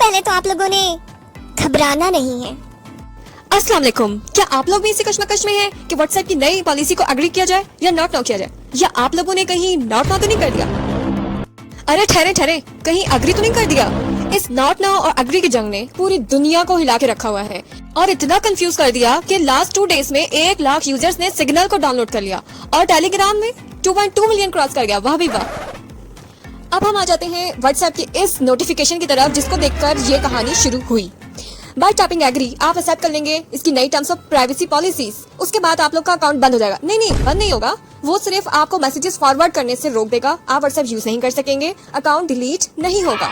पहले तो आप लोगों ने घबराना नहीं है। अस्सलाम वालेकुम। क्या आप लोग भी इसी कश्मकश में हैं कि व्हाट्सएप की नई पॉलिसी को अग्री किया जाए या नॉट नाउ किया जाए, या आप लोगों ने कहीं नॉट नाउ तो नहीं कर दिया? अरे ठहरे ठहरे, कहीं अग्री तो नहीं कर दिया? इस नॉट नाउ और अग्री की जंग ने पूरी दुनिया को हिला के रखा हुआ है और इतना कंफ्यूज कर दिया कि लास्ट 2 डेज में 1 लाख यूजर्स ने सिग्नल को डाउनलोड कर लिया और टेलीग्राम में 2.2 मिलियन क्रॉस कर गया। वाह भी वाह। अब हम आ जाते हैं व्हाट्सएप की इस नोटिफिकेशन की तरफ जिसको देखकर ये कहानी शुरू हुई। बाय टैपिंग एग्री आप एक्सेप्ट कर लेंगे इसकी नई टर्म्स ऑफ प्राइवेसी पॉलिसीज। उसके बाद आप लोग का अकाउंट बंद हो जाएगा। नहीं, बंद नहीं होगा, वो सिर्फ आपको मैसेजेस फॉरवर्ड करने से रोक देगा। आप व्हाट्सएप यूज नहीं कर सकेंगे, अकाउंट डिलीट नहीं होगा।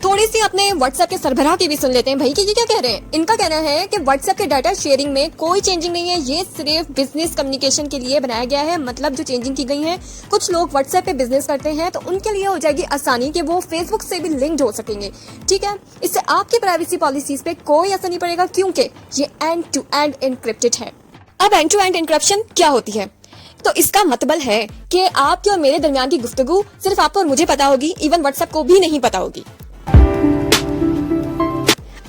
थोड़ी सी अपने व्हाट्सएप के सरबराह की भी सुन लेते हैं भाई कि ये क्या कह रहे हैं। इनका कहना है कि व्हाट्सएप के डाटा शेयरिंग में कोई चेंजिंग नहीं है, ये सिर्फ बिजनेस कम्युनिकेशन के लिए बनाया गया है। मतलब जो चेंजिंग की गई है, कुछ लोग व्हाट्सएप पे बिजनेस करते हैं तो उनके लिए हो जाएगी आसानी कि वो फेसबुक से भी लिंक्ड हो सकेंगे। ठीक है, इससे आपकी प्राइवेसी पॉलिसीज पे कोई असर नहीं पड़ेगा क्योंकि ये एंड टू एंड एनक्रिप्टेड है। अब एंड टू एंड एनक्रिप्शन क्या होती है? तो इसका मतलब है कि आपके और मेरे दरमियान की गुफ्तगू सिर्फ आपको और मुझे पता होगी, इवन व्हाट्सएप को भी नहीं पता होगी।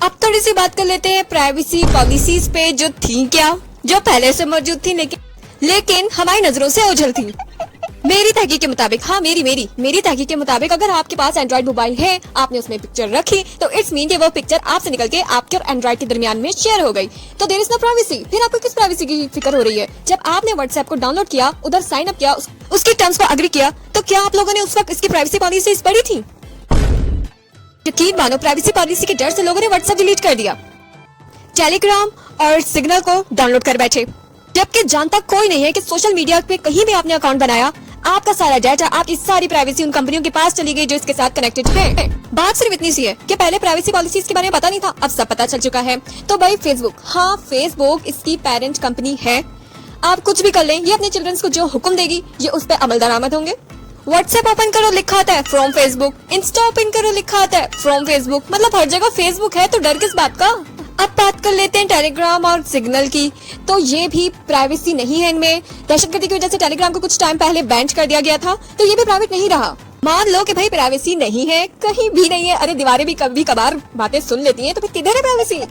अब थोड़ी सी बात कर लेते हैं प्राइवेसी पॉलिसीज पे जो थी क्या, जो पहले से मौजूद थी लेकिन हमारी नजरों से ओझल थी। मेरी तहकीक के मुताबिक, हाँ मेरी तहकीक के मुताबिक, अगर आपके पास एंड्रॉइड मोबाइल है, आपने उसमें पिक्चर रखी तो इट्स मीन कि वो पिक्चर आपसे निकल के आपके और एंड्रॉइड के दरमियान में शेयर हो गई, तो देयर इज नो प्राइवेसी। फिर आपको किस प्राइवेसी की फिक्र हो रही है? जब आपने व्हाट्सएप को डाउनलोड किया, उधर साइन अप किया, उसके टर्म्स को अग्री किया, तो क्या आप लोगों ने उस वक्त इसकी प्राइवेसी पॉलिसीज पढ़ी थी? यकीन मानो प्राइवेसी पॉलिसी के डर से लोगों ने व्हाट्सएप डिलीट कर दिया, टेलीग्राम और सिग्नल को डाउनलोड कर बैठे, जबकि जानता कोई नहीं है कि सोशल मीडिया पे कहीं भी आपने अकाउंट बनाया, आपका सारा डाटा, आपकी सारी प्राइवेसी उन कंपनियों के पास चली गई जो इसके साथ कनेक्टेड है। बात सिर्फ इतनी सी है कि पहले प्राइवेसी पॉलिसीज के बारे में पता नहीं था, अब सब पता चल चुका है। तो भाई फेसबुक, हाँ फेसबुक इसकी पेरेंट कंपनी है। आप कुछ भी कर लें, ये अपने चिल्ड्रंस को जो हुक्म देगी ये उस पर अमल दरामद होंगे। व्हाट्सएप ओपन करो लिखा आता है फ्रॉम फेसबुक, इंस्टा ओपन करो लिखा आता है फ्रॉम फेसबुक, मतलब हर जगह फेसबुक है, तो डर किस बात का। अब बात कर लेते हैं टेलीग्राम और सिग्नल की, तो ये भी प्राइवेसी नहीं है इनमें। दहशतगर्दी की वजह से टेलीग्राम को कुछ टाइम पहले बैन कर दिया गया था, तो ये भी प्राइवेट नहीं रहा। मान लो कि भाई प्राइवेसी नहीं है, कहीं भी नहीं है, अरे दीवारें भी कभी कभार बातें सुन लेती हैं, तो फिर किधर है प्राइवेसी?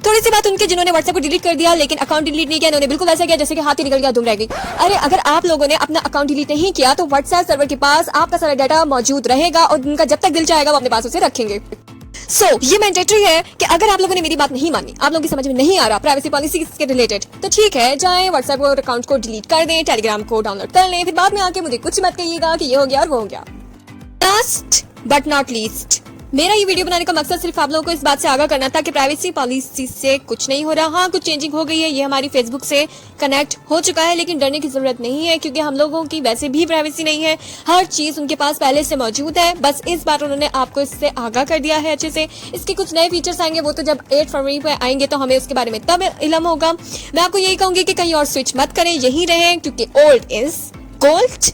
थोड़ी सी बात उनके जिन्होंने व्हाट्सएप को डिलीट कर दिया लेकिन अकाउंट डिलीट नहीं किया, उन्होंने बिल्कुल वैसा किया जैसे कि हाथी निकल गया दुम रह गई। अरे अगर आप लोगों ने अपना अकाउंट डिलीट नहीं किया तो व्हाट्सएप सर्वर के पास आपका सारा डाटा मौजूद रहेगा और उनका जब तक दिल चाहेगा वो अपने पास उसे रखेंगे। ये मैंडेटरी है कि अगर आप लोगों ने मेरी बात नहीं मानी, आप लोगों की समझ में नहीं आ रहा प्राइवेसी पॉलिसी के रिलेटेड, तो ठीक है, जाएं व्हाट्सएप अकाउंट को डिलीट कर दें, टेलीग्राम को डाउनलोड कर लें, फिर बाद में आके मुझे कुछ मत कहिएगा कि ये हो गया और वो हो गया। लास्ट बट नॉट लीस्ट, मेरा ये वीडियो बनाने का मकसद सिर्फ आप लोगों को इस बात से आगाह करना था कि प्राइवेसी पॉलिसी से कुछ नहीं हो रहा। हाँ कुछ चेंजिंग हो गई है, ये हमारी फेसबुक से कनेक्ट हो चुका है, लेकिन डरने की जरूरत नहीं है क्योंकि हम लोगों की वैसे भी प्राइवेसी नहीं है, हर चीज उनके पास पहले से मौजूद है। बस इस बार उन्होंने आपको इससे आगाह कर दिया है अच्छे से। इसके कुछ नए फीचर्स आएंगे, वो तो जब 8 फरवरी पे आएंगे तो हमें उसके बारे में तब इल्म होगा। मैं आपको यही कहूंगी कि कहीं और स्विच मत करें, यही रहें क्योंकि ओल्ड इज गोल्ड।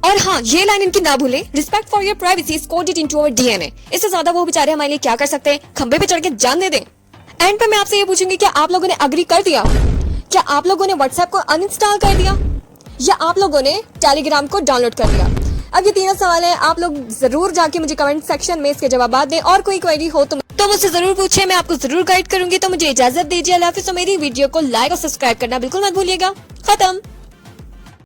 और हाँ ये लाइन इनकी ना भूलें, respect for your privacy is coded into our DNA. इससे ज्यादा वो बेचारे हमारे लिए क्या कर सकते हैं, खंबे पे चढ़ के जान दे दें। एंड पे मैं आपसे ये पूछूंगी, क्या आप लोगों ने अग्री कर दिया? क्या आप लोगों ने व्हाट्सएप को अनइंस्टॉल कर दिया या आप लोगों ने टेलीग्राम को डाउनलोड कर दिया? अब ये तीनों सवाल है, आप लोग जरूर जाके मुझे कमेंट सेक्शन में इसके जवाब दें और कोई क्वेरी हो तो मुझसे जरूर पूछे, मैं आपको जरूर गाइड करूंगी। तो मुझे इजाजत दीजिए, अल्लाह हाफिज़। मेरी वीडियो को लाइक और सब्सक्राइब करना बिल्कुल मत भूलिएगा। खत्म।